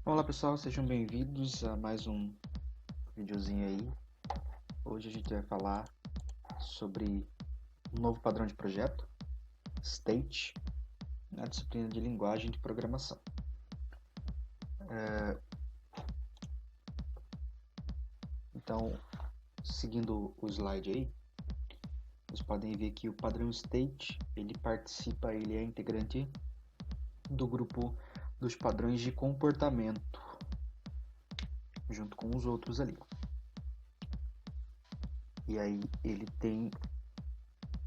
Olá pessoal, sejam bem-vindos a mais um videozinho aí. Hoje a gente vai falar sobre um novo padrão de projeto, State, na disciplina de linguagem de programação. Então, seguindo o slide aí, vocês podem ver que o padrão State, ele é integrante do grupo dos padrões de comportamento, junto com os outros ali. E aí ele tem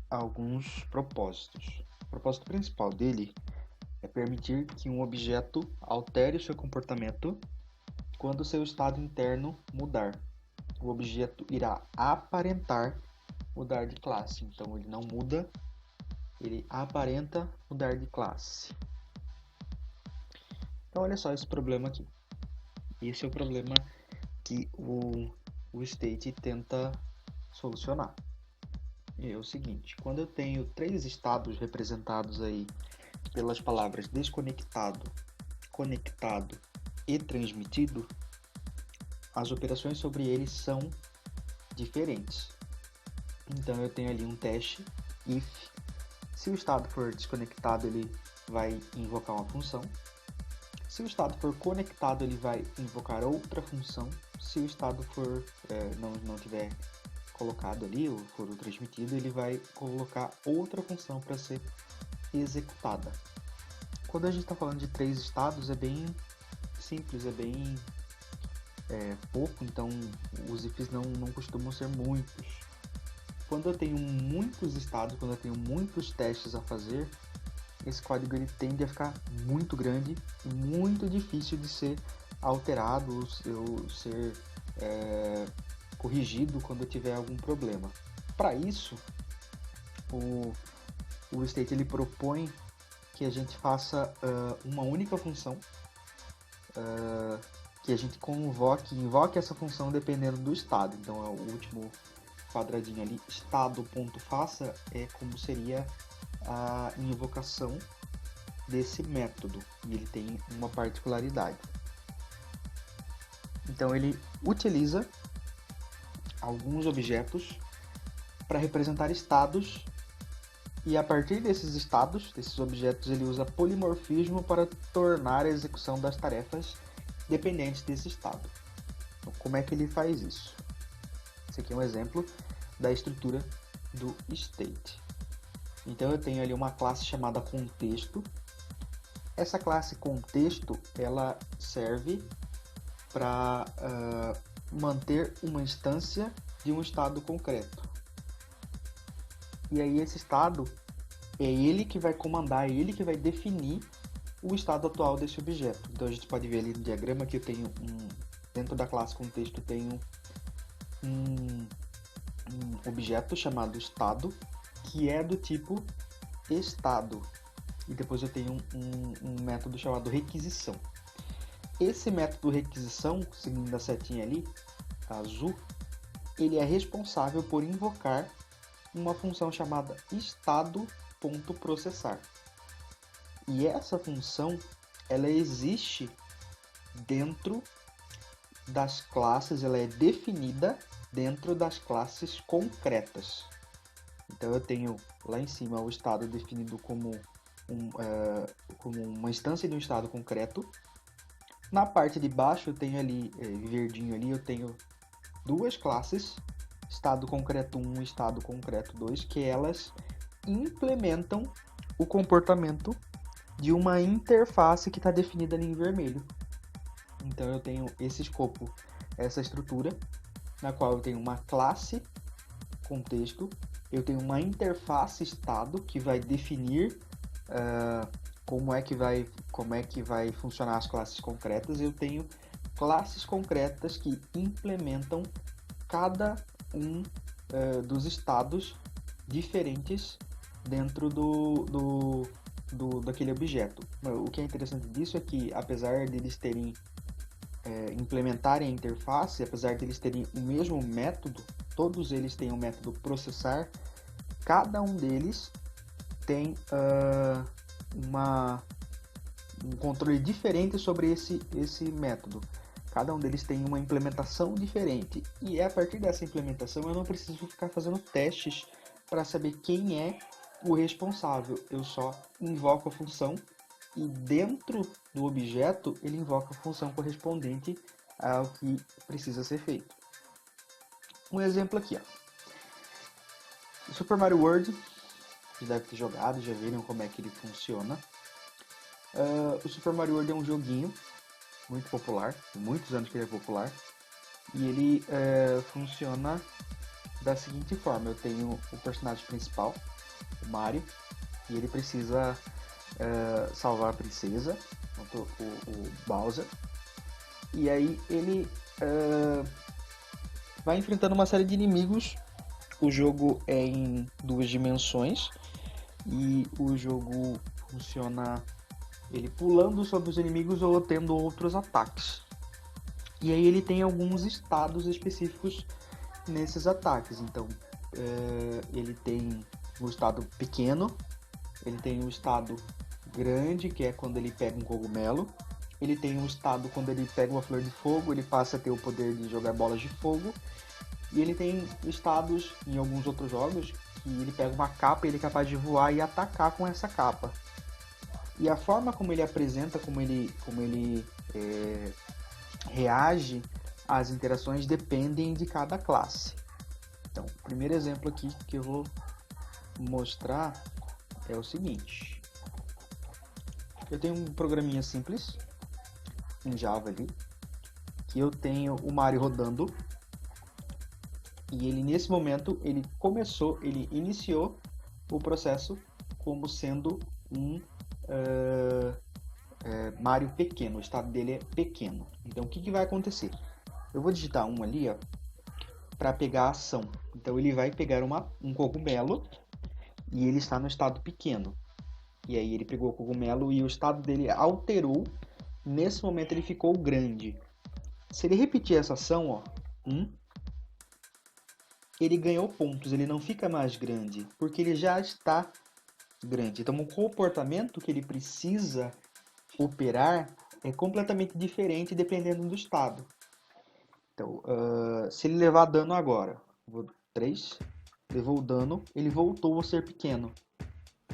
alguns propósitos. O propósito principal dele é permitir que um objeto altere o seu comportamento quando seu estado interno mudar. O objeto irá aparentar mudar de classe. Então ele não muda, ele aparenta mudar de classe. Então olha só esse problema aqui. Esse é o problema que o state tenta solucionar. É o seguinte, quando eu tenho três estados representados aí pelas palavras desconectado, conectado e transmitido, as operações sobre eles são diferentes. Então eu tenho ali um teste if. Se o estado for desconectado, ele vai invocar uma função. Se o estado for conectado, ele vai invocar outra função. Se o estado for não tiver colocado ali, ou for transmitido, ele vai colocar outra função para ser executada. Quando a gente está falando de três estados, é bem simples, é bem pouco, então os ifs não costumam ser muitos. Quando eu tenho muitos estados, quando eu tenho muitos testes a fazer, esse código ele tende a ficar muito grande e muito difícil de ser alterado ou ser corrigido quando eu tiver algum problema. Para isso, o state ele propõe que a gente faça uma única função, que a gente invoque essa função dependendo do estado. Então é o último quadradinho ali, estado.faça, é como seria a invocação desse método, e ele tem uma particularidade. Então ele utiliza alguns objetos para representar estados, e a partir desses estados, desses objetos, ele usa polimorfismo para tornar a execução das tarefas dependentes desse estado. Então, como é que ele faz isso? Esse aqui é um exemplo da estrutura do state. Então eu tenho ali uma classe chamada contexto. Essa classe contexto, ela serve para manter uma instância de um estado concreto. E aí esse estado é ele que vai comandar, é ele que vai definir o estado atual desse objeto. Então a gente pode ver ali no diagrama que eu tenho dentro da classe contexto eu tenho um objeto chamado estado, que é do tipo estado. E depois eu tenho um método chamado requisição. Esse método requisição, seguindo a setinha ali, azul, ele é responsável por invocar uma função chamada estado.processar. E essa função, ela existe dentro das classes, ela é definida dentro das classes concretas. Então eu tenho lá em cima o estado definido como uma instância de um estado concreto. Na parte de baixo eu tenho ali, verdinho ali, eu tenho duas classes, estado concreto 1 e estado concreto 2, que elas implementam o comportamento de uma interface que está definida ali em vermelho. Então eu tenho esse escopo, essa estrutura, na qual eu tenho uma classe contexto, eu tenho uma interface estado que vai definir como é que vai funcionar as classes concretas. Eu tenho classes concretas que implementam cada um dos estados diferentes dentro daquele objeto. O que é interessante disso é que, apesar de eles implementarem a interface, apesar de eles terem o mesmo método, todos eles têm o método processar, cada um deles tem um controle diferente sobre esse método. Cada um deles tem uma implementação diferente. E a partir dessa implementação eu não preciso ficar fazendo testes para saber quem é o responsável. Eu só invoco a função e dentro do objeto ele invoca a função correspondente ao que precisa ser feito. Um exemplo aqui, ó. O Super Mario World, vocês devem ter jogado, já viram como é que ele funciona. O Super Mario World é um joguinho muito popular, tem muitos anos que ele é popular, e ele funciona da seguinte forma: eu tenho o personagem principal, o Mario, e ele precisa salvar a princesa, o Bowser, e aí ele vai enfrentando uma série de inimigos. O jogo é em 2 dimensões e o jogo funciona ele pulando sobre os inimigos ou tendo outros ataques. E aí ele tem alguns estados específicos nesses ataques. Então ele tem o estado pequeno, ele tem o estado grande, que é quando ele pega um cogumelo. Ele tem um estado quando ele pega uma flor de fogo, ele passa a ter o poder de jogar bolas de fogo. E ele tem estados em alguns outros jogos que ele pega uma capa e ele é capaz de voar e atacar com essa capa. E a forma como ele apresenta, como ele reage às interações dependem de cada classe. Então, o primeiro exemplo aqui que eu vou mostrar é o seguinte. Eu tenho um programinha simples em Java ali, que eu tenho o Mario rodando. E ele, nesse momento, ele iniciou o processo como sendo um Mario pequeno. O estado dele é pequeno. Então, o que vai acontecer? Eu vou digitar um ali, ó, para pegar a ação. Então, ele vai pegar um cogumelo e ele está no estado pequeno. E aí, ele pegou o cogumelo e o estado dele alterou. Nesse momento, ele ficou grande. Se ele repetir essa ação, ó, ele ganhou pontos, ele não fica mais grande, porque ele já está grande. Então, o comportamento que ele precisa operar é completamente diferente dependendo do estado. Então, se ele levar dano agora, 3, levou o dano, ele voltou a ser pequeno.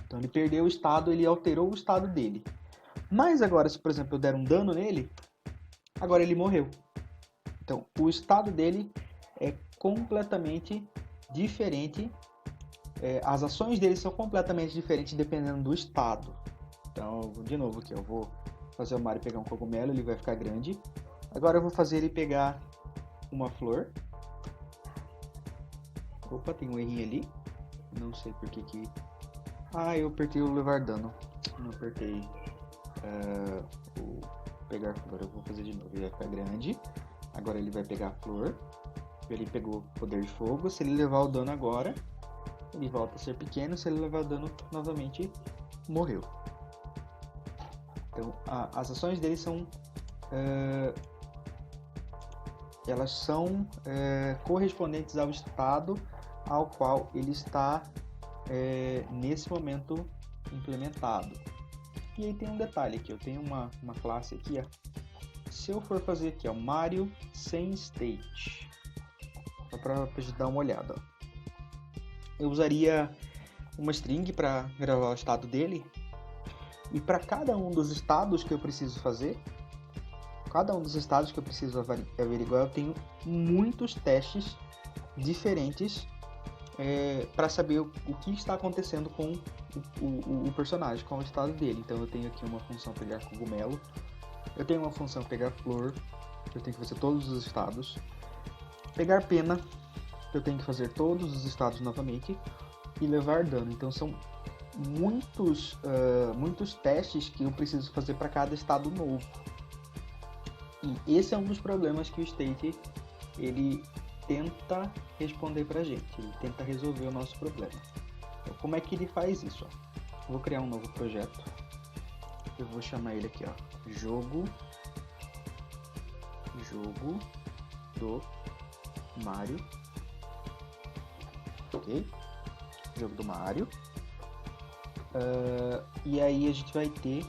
Então, ele perdeu o estado, ele alterou o estado dele. Mas agora, se por exemplo eu der um dano nele, agora ele morreu. Então, o estado dele é completamente diferente, as ações dele são completamente diferentes dependendo do estado. Então, de novo aqui, eu vou fazer o Mario pegar um cogumelo, ele vai ficar grande. Agora eu vou fazer ele pegar uma flor. Opa, tem um errinho ali. Não sei por que que... eu apertei o levar dano. Não apertei o pegar flor. Eu vou fazer de novo, ele vai ficar grande. Agora ele vai pegar a flor. Ele pegou poder de fogo. Se ele levar o dano agora, ele volta a ser pequeno. Se ele levar o dano novamente, morreu. Então, as ações dele são elas são correspondentes ao estado ao qual ele está nesse momento implementado. E aí tem um detalhe aqui, eu tenho uma classe aqui, ó. Se eu for fazer aqui, ó, Mario sem state, só para dar uma olhada, ó. Eu usaria uma string para gravar o estado dele, e para cada um dos estados que eu preciso fazer, cada um dos estados que eu preciso averiguar, eu tenho muitos testes diferentes para saber o que está acontecendo com o personagem, com o estado dele. Então eu tenho aqui uma função pegar cogumelo, eu tenho uma função pegar flor, eu tenho que fazer todos os estados, pegar pena, eu tenho que fazer todos os estados novamente, e levar dano. Então são muitos testes que eu preciso fazer para cada estado novo. E esse é um dos problemas que o State ele tenta responder pra gente, ele tenta resolver o nosso problema. Então, como é que ele faz isso? Ó? Vou criar um novo projeto, eu vou chamar ele aqui, ó, jogo do Mario, ok? Jogo do Mario. E aí a gente vai ter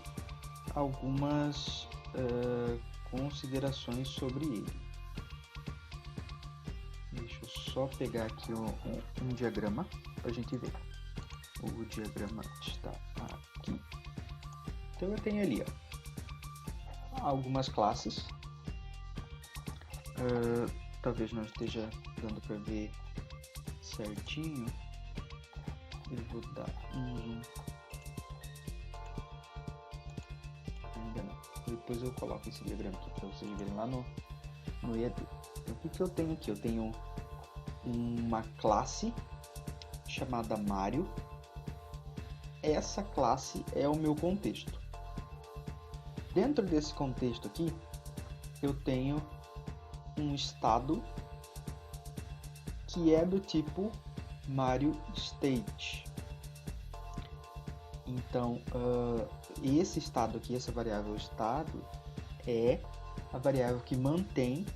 algumas considerações sobre ele. Deixa eu só pegar aqui um diagrama para a gente ver. O diagrama está aqui. Então eu tenho ali algumas classes. Talvez não esteja dando para ver certinho. Eu vou dar um zoom. Ainda não. Depois eu coloco esse diagrama aqui para vocês verem lá no EAD. Então, o que eu tenho aqui? Eu tenho uma classe chamada Mario. Essa classe é o meu contexto. Dentro desse contexto aqui, eu tenho um estado que é do tipo Mario State. Então, esse estado aqui, essa variável estado, é a variável que mantém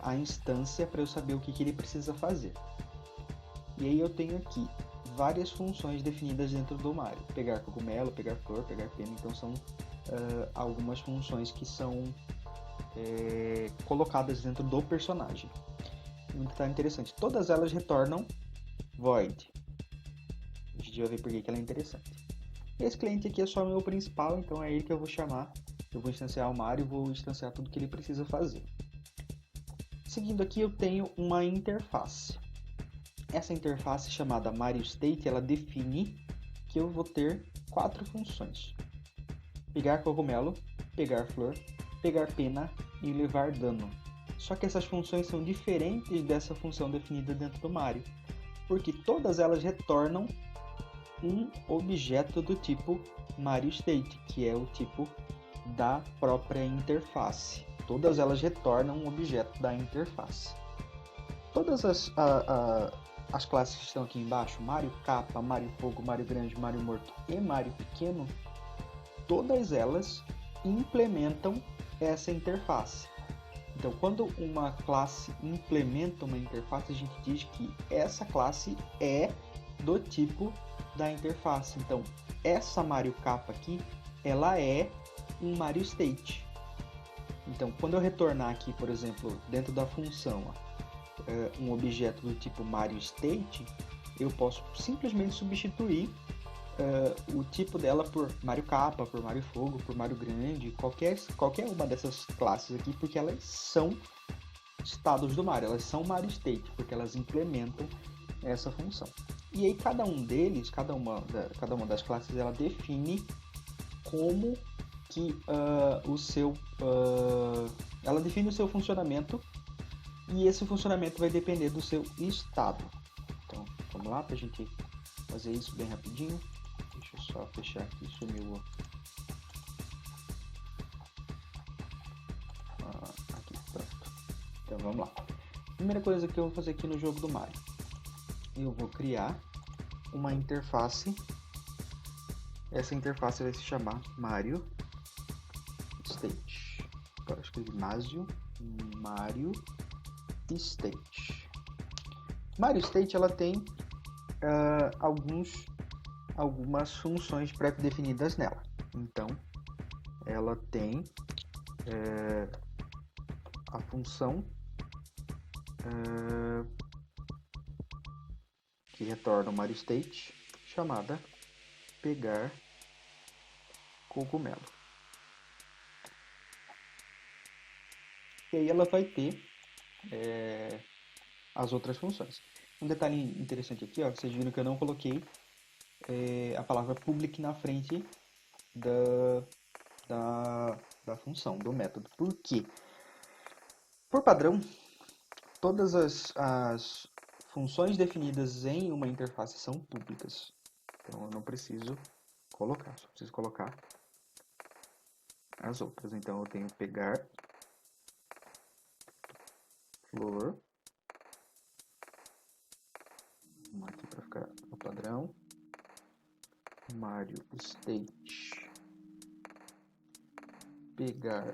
a instância para eu saber o que ele precisa fazer. E aí eu tenho aqui várias funções definidas dentro do Mario. Pegar cogumelo, pegar flor, pegar pena. Então são algumas funções que são colocadas dentro do personagem. Muito interessante. Todas elas retornam void. A gente vai ver por que ela é interessante. Esse cliente aqui é só o meu principal, então é ele que eu vou chamar. Eu vou instanciar o Mario e vou instanciar tudo que ele precisa fazer. Seguindo aqui eu tenho uma interface. Essa interface chamada Mario State, ela define que eu vou ter 4 funções. Pegar cogumelo, pegar flor, pegar pena e levar dano. Só que essas funções são diferentes dessa função definida dentro do Mario, porque todas elas retornam um objeto do tipo Mario State, que é o tipo da própria interface. Todas elas retornam um objeto da interface. Todas as classes que estão aqui embaixo, Mario Capa, Mario Fogo, Mario Grande, Mario Morto e Mario Pequeno, todas elas implementam essa interface. Então, quando uma classe implementa uma interface, a gente diz que essa classe é do tipo da interface. Então, essa Mario Capa aqui, ela é um Mario State. Então, quando eu retornar aqui, por exemplo, dentro da função, um objeto do tipo Mario State, eu posso simplesmente substituir o tipo dela por Mario Capa, por Mario Fogo, por Mario Grande, qualquer uma dessas classes aqui, porque elas são estados do Mario, elas são Mario State, porque elas implementam essa função. E aí cada um deles, cada uma das classes, ela define como que ela define o seu funcionamento, e esse funcionamento vai depender do seu estado. Então, vamos lá para a gente fazer isso bem rapidinho. Deixa eu só fechar aqui, sumiu aqui, pronto. Então vamos lá. Primeira coisa que eu vou fazer aqui no jogo do Mario, eu vou criar uma interface. Essa interface vai se chamar Mario State. Agora escrevi Mario State. Mario State, ela tem algumas funções pré-definidas nela. Então, ela tem a função que retorna o Mario State, chamada pegar cogumelo. E aí ela vai ter as outras funções. Um detalhe interessante aqui, ó, vocês viram que eu não coloquei a palavra public na frente da função, do método. Por quê? Por padrão, todas as funções definidas em uma interface são públicas. Então eu não preciso colocar, só preciso colocar as outras. Então eu tenho pegar flor, vamos aqui para ficar no padrão, Mario State, pegar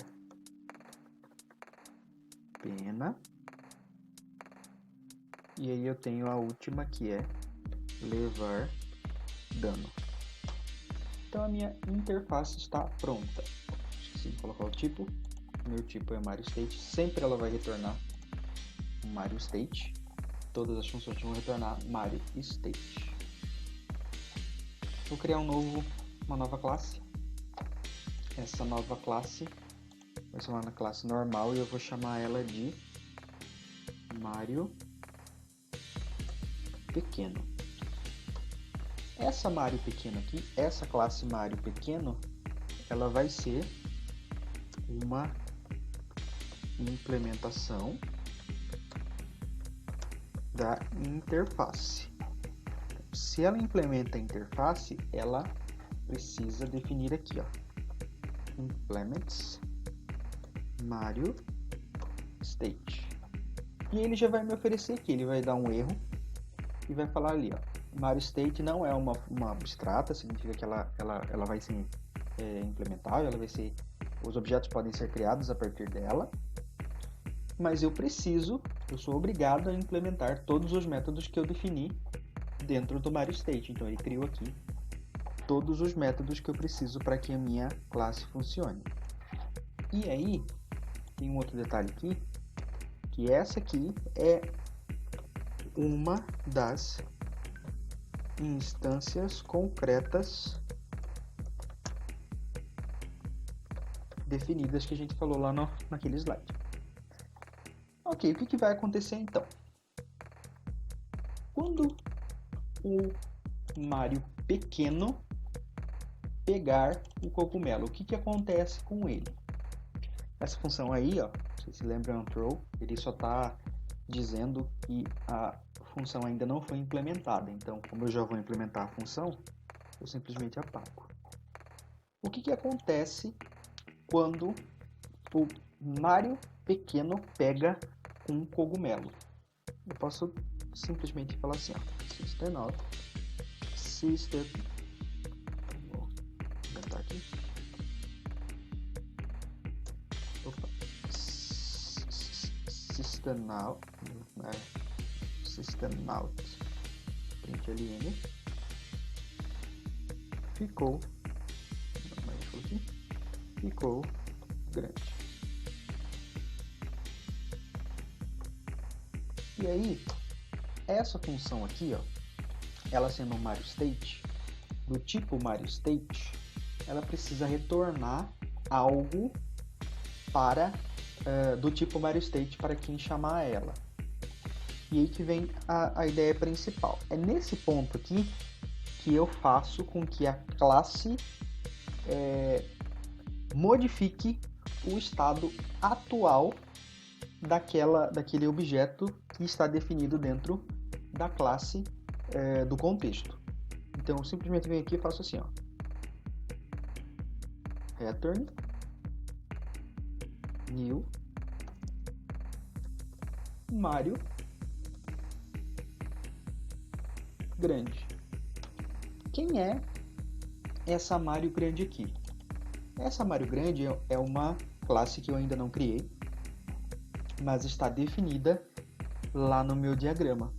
pena, e aí eu tenho a última que é levar dano. Então a minha interface está pronta. Esqueci de colocar o tipo. Meu tipo é Mario State. Sempre ela vai retornar Mario State. Todas as funções vão retornar Mario State. Vou criar uma nova classe. Essa nova classe vai ser uma classe normal e eu vou chamar ela de Mario Pequeno. Essa Mario Pequeno aqui, essa classe Mario Pequeno, ela vai ser uma implementação da interface. Se ela implementa a interface, ela precisa definir aqui, ó, implements Mario State. E ele já vai me oferecer aqui, ele vai dar um erro e vai falar ali, ó, Mario State não é uma abstrata, significa que ela vai ser implementável, os objetos podem ser criados a partir dela, mas eu sou obrigado a implementar todos os métodos que eu defini dentro do Mario State. Então ele criou aqui todos os métodos que eu preciso para que a minha classe funcione. E aí, tem um outro detalhe aqui, que essa aqui é uma das instâncias concretas definidas que a gente falou lá naquele slide. Ok, o que vai acontecer então? Quando o Mario Pequeno pegar o cogumelo, o que acontece com ele? Essa função aí, ó, vocês se lembram, throw, ele só está dizendo que a função ainda não foi implementada. Então, como eu já vou implementar a função, eu simplesmente apago. O que acontece quando o Mario Pequeno pega um cogumelo? Eu posso simplesmente falar assim, ó, system vou inventar aqui. Opa. Systemout println ficou grande. E aí, essa função aqui, ó, ela sendo um Mario State, do tipo Mario State, ela precisa retornar algo do tipo Mario State para quem chamar ela. E aí que vem a ideia principal. É nesse ponto aqui que eu faço com que a classe modifique o estado atual daquele objeto que está definido dentro da classe do contexto. Então eu simplesmente venho aqui e faço assim, ó, return new Mario grande. Quem é essa Mario grande aqui? Essa Mario grande é uma classe que eu ainda não criei, mas está definida lá no meu diagrama.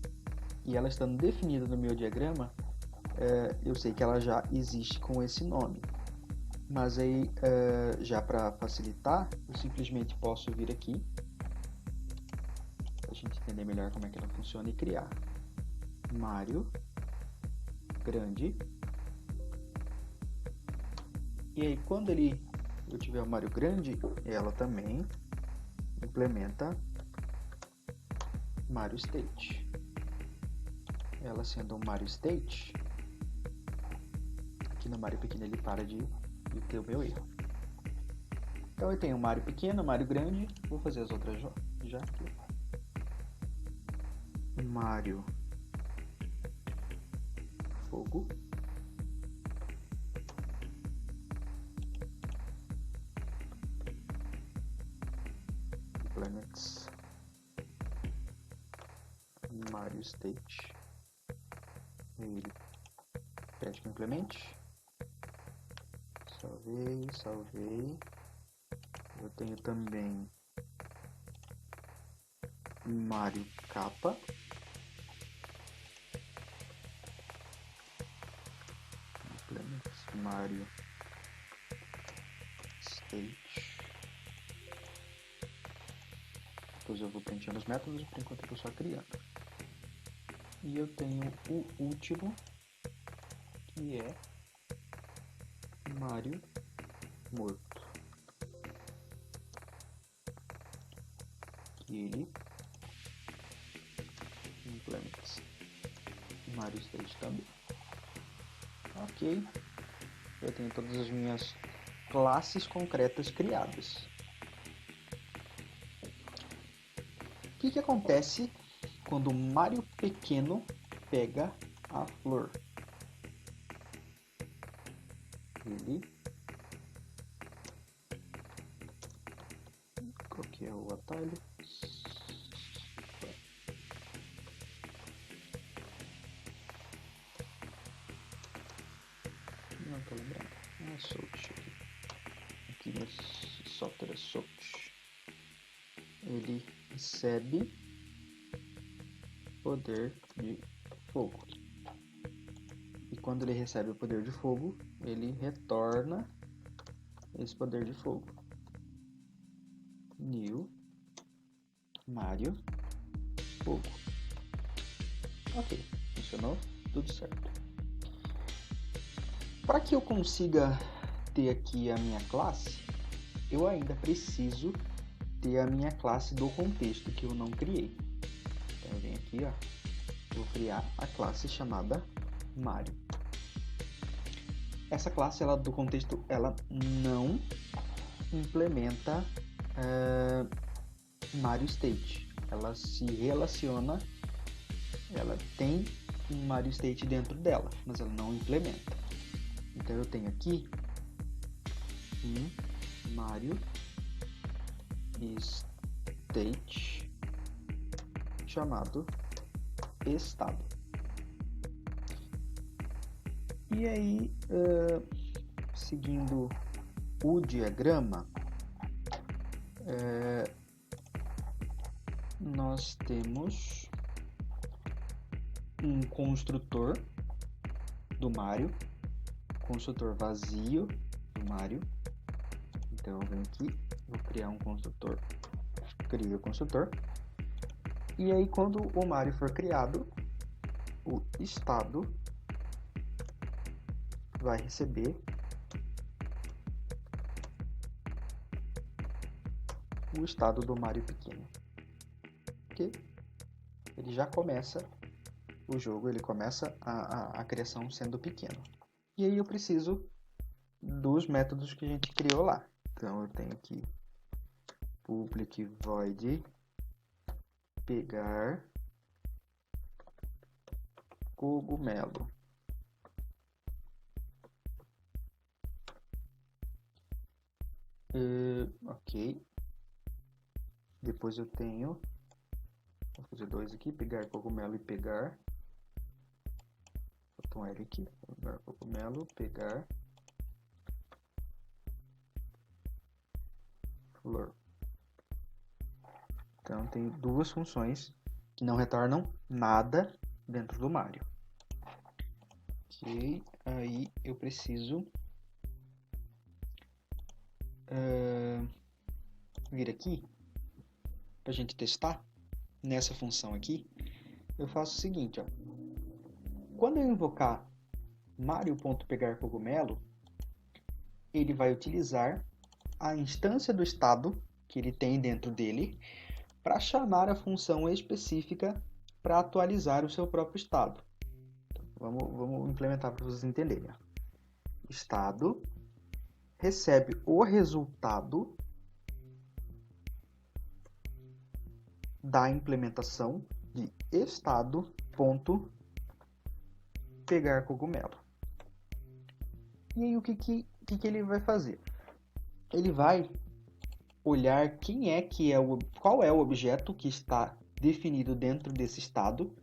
E ela estando definida no meu diagrama, eu sei que ela já existe com esse nome. Mas aí, já para facilitar, eu simplesmente posso vir aqui, para a gente entender melhor como é que ela funciona, e criar Mario grande. E aí, quando eu tiver o Mario grande, ela também implementa Mario State. Ela sendo um Mario State, aqui no Mario pequeno ele para de ter o meu erro. Então eu tenho o Mario pequeno, Mario grande, vou fazer as outras já aqui. Mario fogo. Implements Mario State. Ele pede que implemente. Salvei. Eu tenho também Mario capa. Implements Mario State. Depois eu vou preenchendo os métodos, por enquanto eu estou só criando. E eu tenho o último, que é Mario morto. Que ele implementa Mario State também. Ok. Eu tenho todas as minhas classes concretas criadas. O que acontece quando o Mario pequeno pega a flor? Ele... Qual que é o atalho? Não tô lembrando. É Solt aqui. Aqui no software é Solt. Ele recebe poder de fogo. E quando ele recebe o poder de fogo, ele retorna esse poder de fogo. New Mario fogo. Ok, funcionou, tudo certo. Para que eu consiga ter aqui a minha classe, eu ainda preciso ter a minha classe do contexto que eu não criei. Então eu venho aqui, ó, vou criar a classe chamada Mario. Essa classe ela, do contexto ela não implementa Mario State. Ela se relaciona, ela tem um Mario State dentro dela, mas ela não implementa. Então eu tenho aqui um Mario State chamado estado. E aí, seguindo o diagrama, nós temos um construtor do Mario, construtor vazio do Mario. Então eu venho aqui, vou criar um construtor, crio o construtor. E aí quando o Mario for criado, o estado vai receber o estado do Mario pequeno. Ok? Ele já começa o jogo, ele começa a criação sendo pequeno. E aí eu preciso dos métodos que a gente criou lá. Então eu tenho aqui public void pegar cogumelo. Ok. Depois eu tenho, vou fazer dois aqui, pegar cogumelo e pegar. Botão L aqui, pegar cogumelo, pegar flor. Então tem duas funções que não retornam nada dentro do Mario. Ok, aí eu preciso vir aqui para a gente testar. Nessa função aqui, eu faço o seguinte, ó. Quando eu invocar Mario.pegarCogumelo, ele vai utilizar a instância do estado que ele tem dentro dele para chamar a função específica para atualizar o seu próprio estado. Então, vamos implementar para vocês entenderem. Estado recebe o resultado da implementação de estado.pegarCogumelo. E aí o que ele vai fazer? Ele vai olhar qual é o objeto que está definido dentro desse estado.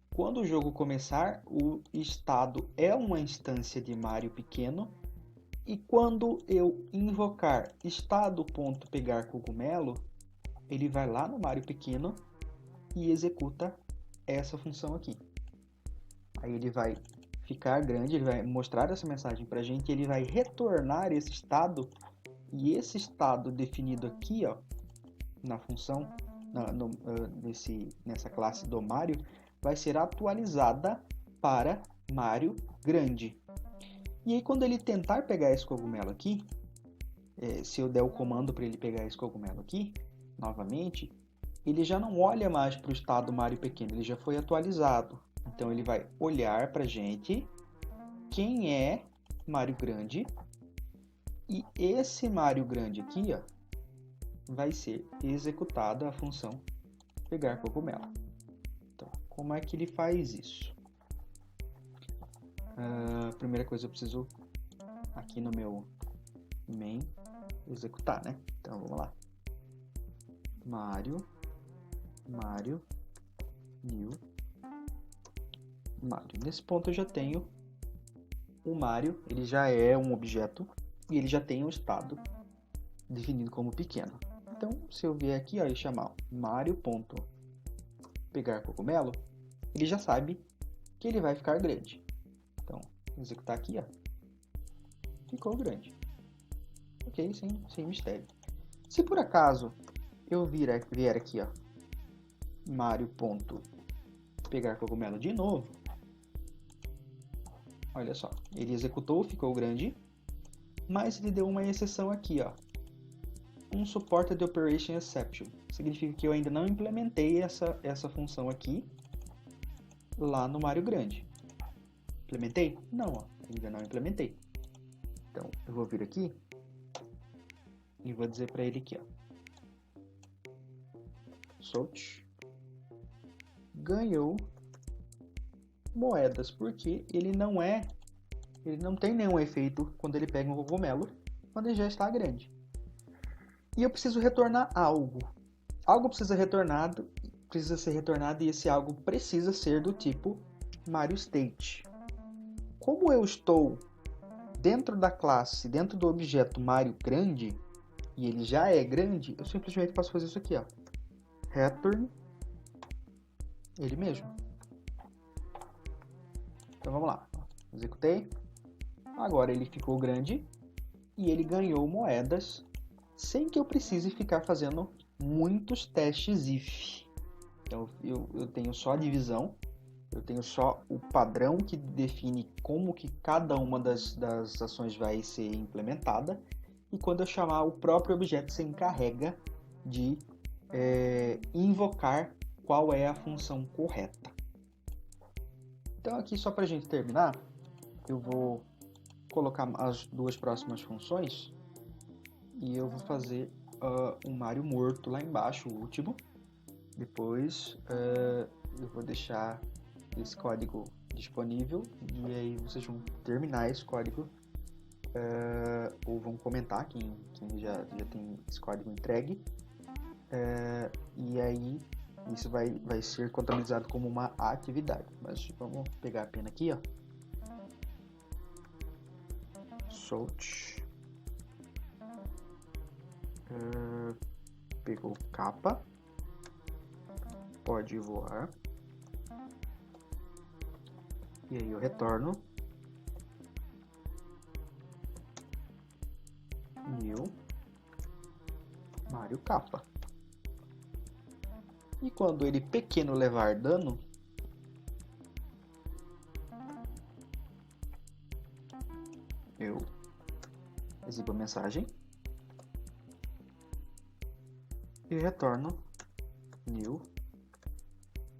Quando o jogo começar, o estado é uma instância de Mario pequeno. E quando eu invocar estado.pegarCogumelo, ele vai lá no Mario pequeno e executa essa função aqui. Aí ele vai ficar grande, ele vai mostrar essa mensagem para a gente, ele vai retornar esse estado, e esse estado definido aqui, ó, na função, nessa classe do Mario, vai ser atualizada para Mario grande. E aí quando ele tentar pegar esse cogumelo aqui, se eu der o comando para ele pegar esse cogumelo aqui, novamente, ele já não olha mais para o estado Mario pequeno, ele já foi atualizado. Então ele vai olhar para a gente quem é Mario grande, e esse Mario grande aqui, ó, vai ser executada a função pegar cogumelo. Então, como é que ele faz isso? Primeira coisa, eu preciso aqui no meu main executar, né? Então vamos lá. Mario, new, Mario. Nesse ponto eu já tenho o Mario, ele já é um objeto e ele já tem um estado definido como pequeno. Então, se eu vier aqui, ó, e chamar Mario.pegar cogumelo, ele já sabe que ele vai ficar grande. Então, executar aqui, ó, ficou grande. Ok, sem mistério. Se por acaso eu vier aqui, ó, Mario.pegar cogumelo de novo, olha só, ele executou, ficou grande, mas ele deu uma exceção aqui, ó, Unsupported Operation Exception. Significa que eu ainda não implementei essa função aqui lá no Mario grande. Implementei? Não, ó, ainda não implementei. Então, eu vou vir aqui e vou dizer para ele aqui, ó, Salt ganhou moedas, porque ele não tem nenhum efeito quando ele pega um cogumelo, quando ele já está grande. E eu preciso retornar algo. Algo precisa ser retornado, e esse algo precisa ser do tipo Mario State. Como eu estou dentro da classe, dentro do objeto Mario grande, e ele já é grande, eu simplesmente posso fazer isso aqui, ó. Return ele mesmo. Então vamos lá. Executei. Agora ele ficou grande e ele ganhou moedas sem que eu precise ficar fazendo muitos testes if. Então eu tenho só a divisão, eu tenho só o padrão que define como que cada uma das ações vai ser implementada, e quando eu chamar, o próprio objeto se encarrega de invocar qual é a função correta. Então aqui, só para a gente terminar, eu vou colocar as duas próximas funções e eu vou fazer um Mario morto lá embaixo, o último. Depois eu vou deixar esse código disponível, e aí vocês vão terminar esse código ou vão comentar quem já tem esse código entregue, e aí isso vai ser contabilizado como uma atividade. Mas vamos pegar a pena aqui, ó. Salt pegou capa, pode voar, e aí eu retorno new Mario capa. E quando ele pequeno levar dano, eu exibo a mensagem e retorno new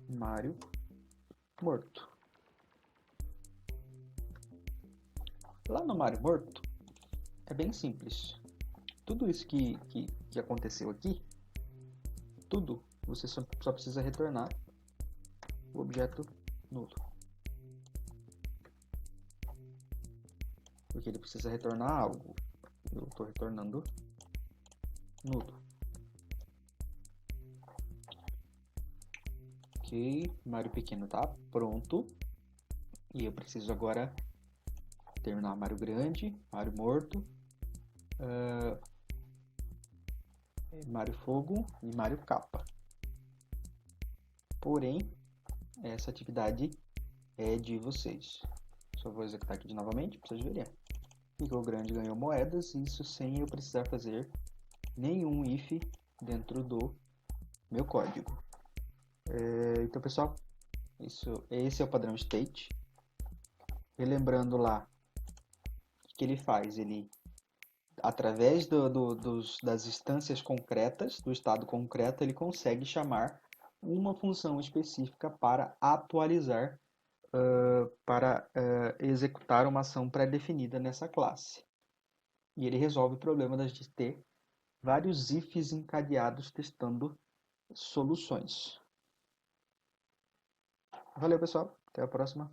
Mario morto. Lá no Mario morto é bem simples. Tudo isso que aconteceu aqui, tudo, você só precisa retornar o objeto nulo. Porque ele precisa retornar algo. Eu estou retornando nulo. Ok, Mario pequeno tá pronto. E eu preciso agora terminar Mario grande, Mario morto, Mario fogo e Mario capa. Porém, essa atividade é de vocês. Só vou executar aqui novamente para vocês verem. Ficou grande, ganhou moedas, isso sem eu precisar fazer nenhum if dentro do meu código. Então, pessoal, esse é o padrão state. Relembrando lá, o que ele faz? Ele, através das instâncias concretas, do estado concreto, ele consegue chamar uma função específica para atualizar, para executar uma ação pré-definida nessa classe. E ele resolve o problema de ter vários ifs encadeados testando soluções. Valeu, pessoal. Até a próxima.